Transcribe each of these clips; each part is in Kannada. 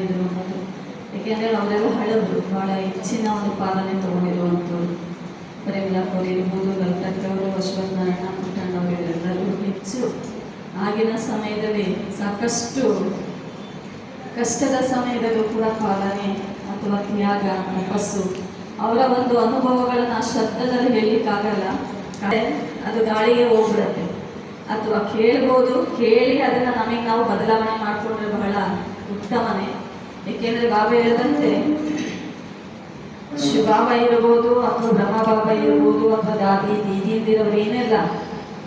ಇದ್ರು ಅನ್ನೋದು. ಏಕೆಂದರೆ ಅವರೆಲ್ಲ ಹಳಬರು, ಭಾಳ ಹೆಚ್ಚಿನ ಒಂದು ಪಾಲನೆ ತೊಗೊಂಡಿರುವಂಥವ್ರು. ಪ್ರೇಮಲಕ್ಕವ್ರು ಇರ್ಬೋದು, ಲಲಿತಕ್ಕವರು, ಅಶ್ವತ್ಥನಾರಾಯಣ ಪುಟ್ಟಣ್ಣವರು ಎಲ್ಲರೂ ಹೆಚ್ಚು ಆಗಿನ ಸಮಯದಲ್ಲಿ ಸಾಕಷ್ಟು ಕಷ್ಟದ ಸಮಯದಲ್ಲೂ ಕೂಡ ಪಾಲನೆ ಅಥವಾ ತ್ಯಾಗ, ತಪಸ್ಸು, ಅವರ ಒಂದು ಅನುಭವಗಳನ್ನು ಶಬ್ದದಲ್ಲಿ ಹೇಳಲಿಕ್ಕಾಗಲ್ಲ. ಅದು ಗಾಳಿಗೆ ಹೋಗ್ಬಿಡತ್ತೆ. ಅಥವಾ ಕೇಳ್ಬೋದು, ಕೇಳಿ ಅದನ್ನು ನಮಗೆ ನಾವು ಬದಲಾವಣೆ ಮಾಡಿಕೊಂಡ್ರೆ ಬಹಳ ಉತ್ತಮನೇ. ಏಕೆಂದರೆ ಬಾಬಾ ಹೇಳಿದಂತೆ ಶಿವಬಾಬಾ ಇರ್ಬೋದು ಅಥವಾ ಬ್ರಹ್ಮಬಾಬಾ ಇರ್ಬೋದು ಅಥವಾ ದಾದಿ ದೀದಿಯಂದಿರೋರು ಏನೆಲ್ಲ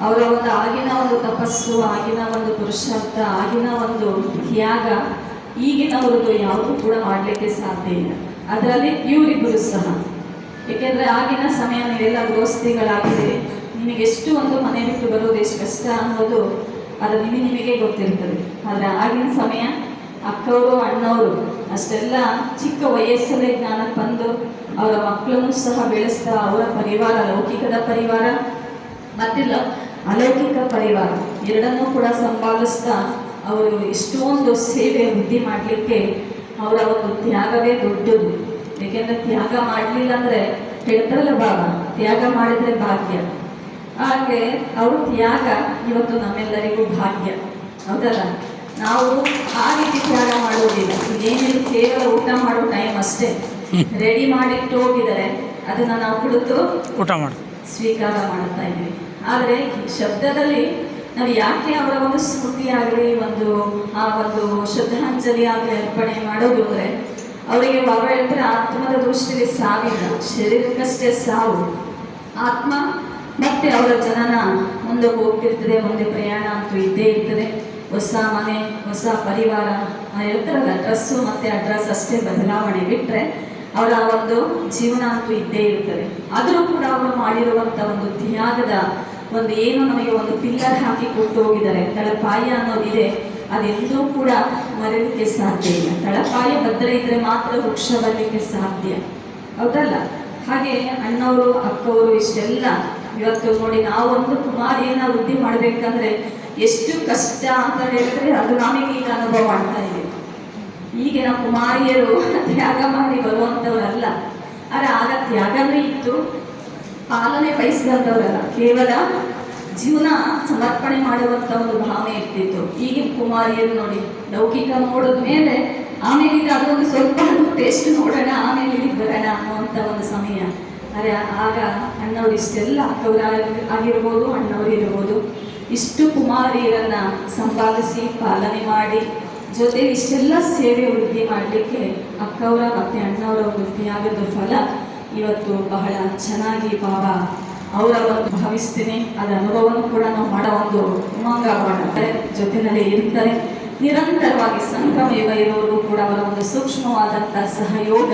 ಅವರ ಒಂದು ಆಗಿನ ಒಂದು ತಪಸ್ಸು, ಆಗಿನ ಒಂದು ಪುರುಷಾರ್ಥ, ಆಗಿನ ಒಂದು ತ್ಯಾಗ ಈಗಿನವ್ರದ್ದು ಯಾವುದೂ ಕೂಡ ಮಾಡಲಿಕ್ಕೆ ಸಾಧ್ಯ ಇಲ್ಲ. ಅದರಲ್ಲಿ ಇವರಿಬ್ಬರು ಸಹ. ಏಕೆಂದರೆ ಆಗಿನ ಸಮಯ ನೀವೆಲ್ಲ ಗೃಹಸ್ಥಿಗಳಾಗಿದ್ದೀರಿ, ನಿಮಗೆ ಎಷ್ಟು ಒಂದು ಮನೆ ಬಿಟ್ಟು ಬರೋದು ಎಷ್ಟು ಕಷ್ಟ ಅನ್ನೋದು ಅದು ನಿಮಗೆ ಗೊತ್ತಿರ್ತದೆ. ಆದರೆ ಆಗಿನ ಸಮಯ ಅಕ್ಕವರು ಅಣ್ಣವರು ಅಷ್ಟೆಲ್ಲ ಚಿಕ್ಕ ವಯಸ್ಸಲ್ಲೇ ಜ್ಞಾನಕ್ಕೆ ಬಂದು ಅವರ ಮಕ್ಕಳನ್ನು ಸಹ ಬೆಳೆಸ್ತಾ ಅವರ ಪರಿವಾರ, ಲೌಕಿಕದ ಪರಿವಾರ ಮತ್ತಿಲ್ಲ ಅಲೌಕಿಕ ಪರಿವಾರ ಎರಡನ್ನೂ ಕೂಡ ಸಂಭಾಲಿಸ್ತಾ ಅವರು ಎಷ್ಟೊಂದು ಸೇವೆ ವೃದ್ಧಿ ಮಾಡಲಿಕ್ಕೆ ಅವರ ಒಂದು ತ್ಯಾಗವೇ ದೊಡ್ಡದು. ಏಕೆಂದರೆ ತ್ಯಾಗ ಮಾಡಲಿಲ್ಲ ಅಂದರೆ ಹೇಳ್ತಾರಲ್ಲ ಬಾಬಾ, ತ್ಯಾಗ ಮಾಡಿದರೆ ಭಾಗ್ಯ. ಹಾಗೆ ಅವ್ರ ತ್ಯಾಗ ಇವತ್ತು ನಮ್ಮೆಲ್ಲರಿಗೂ ಭಾಗ್ಯ, ಹೌದಲ್ಲ? ನಾವು ಆ ರೀತಿ ತ್ಯಾಗ ಮಾಡೋದಿಲ್ಲ. ಏನಿದ್ರು ಕೇವಲ ಊಟ ಮಾಡೋ ಟೈಮ್ ಅಷ್ಟೇ. ರೆಡಿ ಮಾಡಿಟ್ಟು ಹೋಗಿದ್ದಾರೆ, ಅದನ್ನು ನಾವು ಕುಳಿತು ಊಟ ಮಾಡಿ ಸ್ವೀಕಾರ ಮಾಡ್ತಾ ಇದ್ದೀವಿ. ಆದರೆ ಶಬ್ದದಲ್ಲಿ ನಾವು ಯಾಕೆ ಅವರ ಒಂದು ಸ್ಮೃತಿ ಆಗಲಿ, ಆ ಒಂದು ಶ್ರದ್ಧಾಂಜಲಿ ಆಗಲಿ ಅರ್ಪಣೆ ಮಾಡೋದು ಅಂದರೆ ಅವರಿಗೆ ಬಾಬಾ ಹೇಳ್ತಾರೆ ಆತ್ಮದ ದೃಷ್ಟಿಯಲ್ಲಿ ಸಾವಿಲ್ಲ, ಶರೀರಕ್ಕಷ್ಟೇ ಸಾವು. ಆತ್ಮ ಮತ್ತೆ ಅವರ ಜನನ ಮುಂದೆ ಹೋಗ್ತಿರ್ತದೆ, ಮುಂದೆ ಪ್ರಯಾಣ ಅಂತೂ ಇದ್ದೇ ಇರ್ತದೆ. ಹೊಸ ಮನೆ, ಹೊಸ ಪರಿವಾರ ಹೇಳ್ತಾರಲ್ಲ, ಡ್ರೆಸ್ಸು ಮತ್ತು ಅಡ್ರೆಸ್ ಅಷ್ಟೇ ಬದಲಾವಣೆ ಬಿಟ್ಟರೆ ಅವರ ಒಂದು ಜೀವನ ಅಂತೂ ಇದ್ದೇ ಇರ್ತದೆ. ಆದರೂ ಕೂಡ ಅವರು ಮಾಡಿರುವಂಥ ಒಂದು ತ್ಯಾಗದ ಒಂದು ಏನು ನಮಗೆ ಒಂದು ಪಿಲ್ಲರ್ ಹಾಕಿ ಕೊಟ್ಟು ಹೋಗಿದ್ದಾರೆ, ತಳಪಾಯ ಅನ್ನೋದಿದೆ, ಅದೆಲ್ಲೂ ಕೂಡ ಮರೆಯಲಿಕ್ಕೆ ಸಾಧ್ಯ ಇಲ್ಲ. ತಳಪಾಯ ಭದ್ರ ಇದ್ರೆ ಮಾತ್ರ ವೃಕ್ಷ ಬರಲಿಕ್ಕೆ ಸಾಧ್ಯ, ಹೌದಲ್ಲ? ಹಾಗೆ ಅಣ್ಣವರು ಅಕ್ಕವರು ಇಷ್ಟೆಲ್ಲ ಇವತ್ತು ನೋಡಿ, ನಾವೊಂದು ಕುಮಾರಿಯನ್ನು ವೃದ್ಧಿ ಮಾಡಬೇಕಂದ್ರೆ ಎಷ್ಟು ಕಷ್ಟ ಅಂತ ಹೇಳಿದ್ರೆ ಅದು ನಮಗೆ ಈಗ ಅನುಭವ ಮಾಡ್ತಾ ಇದ್ದೀವಿ. ಈಗಿನ ಕುಮಾರಿಯರು ತ್ಯಾಗ ಮಾಡಿ ಬರುವಂಥವರಲ್ಲ. ಆದರೆ ಆಗ ತ್ಯಾಗನೂ ಇತ್ತು, ಪಾಲನೆ ಬಯಸಿದಂಥವರಲ್ಲ, ಕೇವಲ ಜೀವನ ಸಮರ್ಪಣೆ ಮಾಡುವಂಥ ಒಂದು ಭಾವನೆ ಇರ್ತಿತ್ತು. ಈಗಿನ ಕುಮಾರಿಯರು ನೋಡಿ, ಲೌಕಿಕ ನೋಡಿದ ಮೇಲೆ ಆಮೇಲೆ ಈಗ ಅದೊಂದು ಸ್ವಲ್ಪ ಟೇಸ್ಟ್ ನೋಡೋಣ, ಆಮೇಲೆ ಇಲ್ಲಿಗೆ ಬರೋಣ ಅನ್ನುವಂಥ ಒಂದು ಸಮಯ. ಆದರೆ ಆಗ ಅಣ್ಣವ್ರು ಇಷ್ಟೆಲ್ಲ ಅಕ್ಕವ್ರು ಆಗಿರ್ಬೋದು, ಅಣ್ಣವ್ರು ಇರ್ಬೋದು, ಇಷ್ಟು ಕುಮಾರಿಯರನ್ನು ಸಂಪಾದಿಸಿ ಪಾಲನೆ ಮಾಡಿ ಜೊತೆಗೆ ಇಷ್ಟೆಲ್ಲ ಸೇವೆ ವೃದ್ಧಿ ಮಾಡಲಿಕ್ಕೆ ಅಕ್ಕವರ ಮತ್ತು ಅಣ್ಣವರ ಒಂದು ತ್ಯಾಗದ ಫಲ ಇವತ್ತು ಬಹಳ ಚೆನ್ನಾಗಿ ಬಾಬಾ ಅವರ ಒಂದು ಭಾವಿಸ್ತೀನಿ. ಅದರ ಅನುಭವನೂ ಕೂಡ ನಾವು ಮಾಡೋ ಒಂದು ಉಮಂಗ ಮಾಡ್ತಾರೆ, ಜೊತೆಯಲ್ಲಿ ಇರ್ತಾರೆ. ನಿರಂತರವಾಗಿ ಸಂಗಮ ಯುಗ ಇರೋರು ಕೂಡ ಅವರ ಒಂದು ಸೂಕ್ಷ್ಮವಾದಂಥ ಸಹಯೋಗ